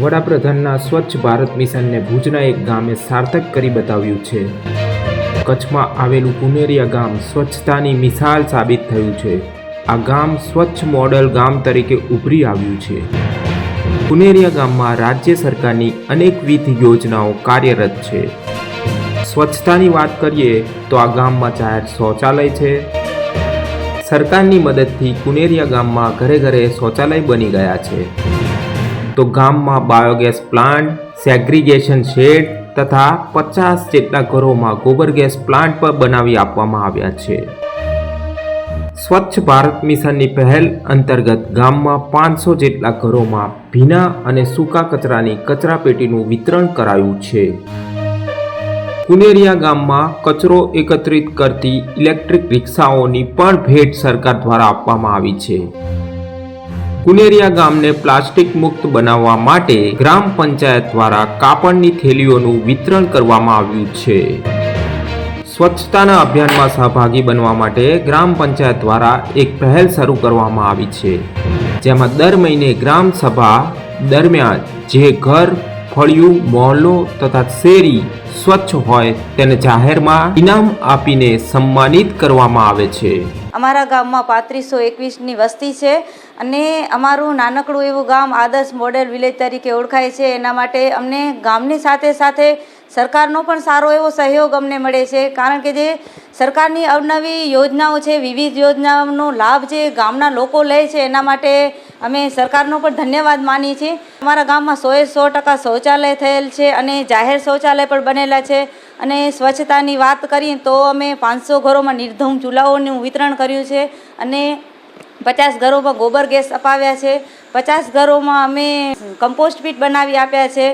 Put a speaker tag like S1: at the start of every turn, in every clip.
S1: વડાપ્રધાનના સ્વચ્છ ભારત મિશનને ભુજના એક ગામે સાર્થક કરી બતાવ્યું છે. કચ્છમાં આવેલું કુનેરિયા ગામ સ્વચ્છતાની મિસાલ સાબિત થયું છે. આ ગામ સ્વચ્છ મોડલ ગામ તરીકે ઉભરી આવ્યું છે. કુનેરિયા ગામમાં રાજ્ય સરકારની અનેકવિધ યોજનાઓ કાર્યરત છે. સ્વચ્છતાની વાત કરીએ તો આ ગામમાં જાહેર શૌચાલય છે. સરકારની મદદથી કુનેરિયા ગામમાં ઘરે ઘરે શૌચાલય બની ગયા છે. તો ગામમાં બાયોગેસ પ્લાન્ટ, સેગ્રીગેશન શેડ તથા 50 જેટલા ઘરોમાં ગોબર ગેસ પ્લાન્ટ પણ બનાવી આપવામાં આવ્યા છે. સ્વચ્છ ભારત મિશનની પહેલ અંતર્ગત ગામમાં 500 જેટલા ઘરોમાં ભીના અને સૂકા કચરાની કચરાપેટીનું વિતરણ કરાયું છે. કુનેરિયા ગામમાં કચરો એકત્રિત કરતી ઇલેક્ટ્રિક રિક્ષાઓની પણ ભેટ સરકાર દ્વારા આપવામાં આવી છે. કુનેરિયા ગામને પ્લાસ્ટિક મુક્ત બનાવવા માટે ગ્રામ પંચાયત દ્વારા કાપડની થેલીઓનું વિતરણ કરવામાં આવ્યું છે. સ્વચ્છતાના અભિયાનમાં સહભાગી બનવા માટે ગ્રામ પંચાયત દ્વારા એક પહેલ શરૂ કરવામાં આવી છે, જેમાં દર મહિને ગ્રામ સભા દરમિયાન જે ઘર, ફળિયું, મહોલ્લો તથા શેરી સ્વચ્છ હોય તેને જાહેરમાં ઇનામ આપીને સન્માનિત કરવામાં આવે છે.
S2: અમારા ગામમાં 3521ની વસ્તી છે અને અમારું નાનકડું એવું ગામ આદર્શ મોડેલ વિલેજ તરીકે ઓળખાય છે. એના માટે અમને ગામની સાથે સાથે સરકારનો પણ સારો એવો સહયોગ અમને મળે છે, કારણ કે જે સરકારની અવનવી યોજનાઓ છે, વિવિધ યોજનાઓનો લાભ જે ગામના લોકો લે છે, એના માટે અમે સરકારનો પણ ધન્યવાદ માનીએ છીએ. અમારા ગામમાં 100% શૌચાલય થયેલ છે અને જાહેર શૌચાલય પણ બનેલા છે. અને સ્વચ્છતાની વાત કરીએ તો અમે 500 ઘરોમાં નિર્ધૂમ ચૂલાઓનું વિતરણ કર્યું છે અને 50 ઘરોમાં ગોબર ગેસ અપાવ્યા છે. 50 ઘરોમાં અમે કમ્પોસ્ટ પીટ બનાવી આપ્યા છે.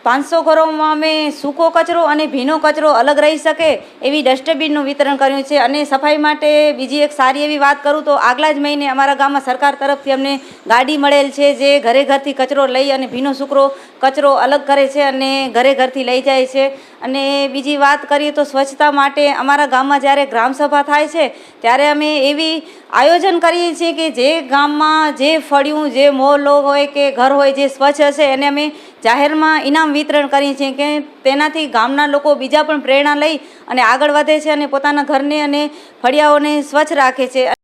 S2: 500 ઘરોમાં અમે સૂકો કચરો અને ભીનો કચરો અલગ રહી શકે એવી ડસ્ટબિનનું વિતરણ કર્યું છે. અને સફાઈ માટે બીજી એક સારી એવી વાત કરું તો આગલા જ મહિને અમારા ગામમાં સરકાર તરફથી અમને ગાડી મળેલ છે, જે ઘરે ઘરથી કચરો લઈ અને ભીનો સૂકો કચરો અલગ કરે છે અને ઘરે ઘરથી લઈ જાય છે. અને બીજી વાત કરીએ તો સ્વચ્છતા માટે અમારા ગામમાં જ્યારે ગ્રામસભા થાય છે ત્યારે અમે એવી આયોજન કરીએ છીએ કે જે ગામમાં જે ફળિયું, જે મહોલ્લો હોય કે ઘર હોય જે સ્વચ્છ હશે એને અમે જાહેરમાં ઇનામ વિતરણ કરીએ છીએ કે તેનાથી ગામના લોકો બીજા પણ પ્રેરણા લઈ અને આગળ વધે છે અને પોતાના ઘરને અને ફળિયાઓને સ્વચ્છ રાખે છે.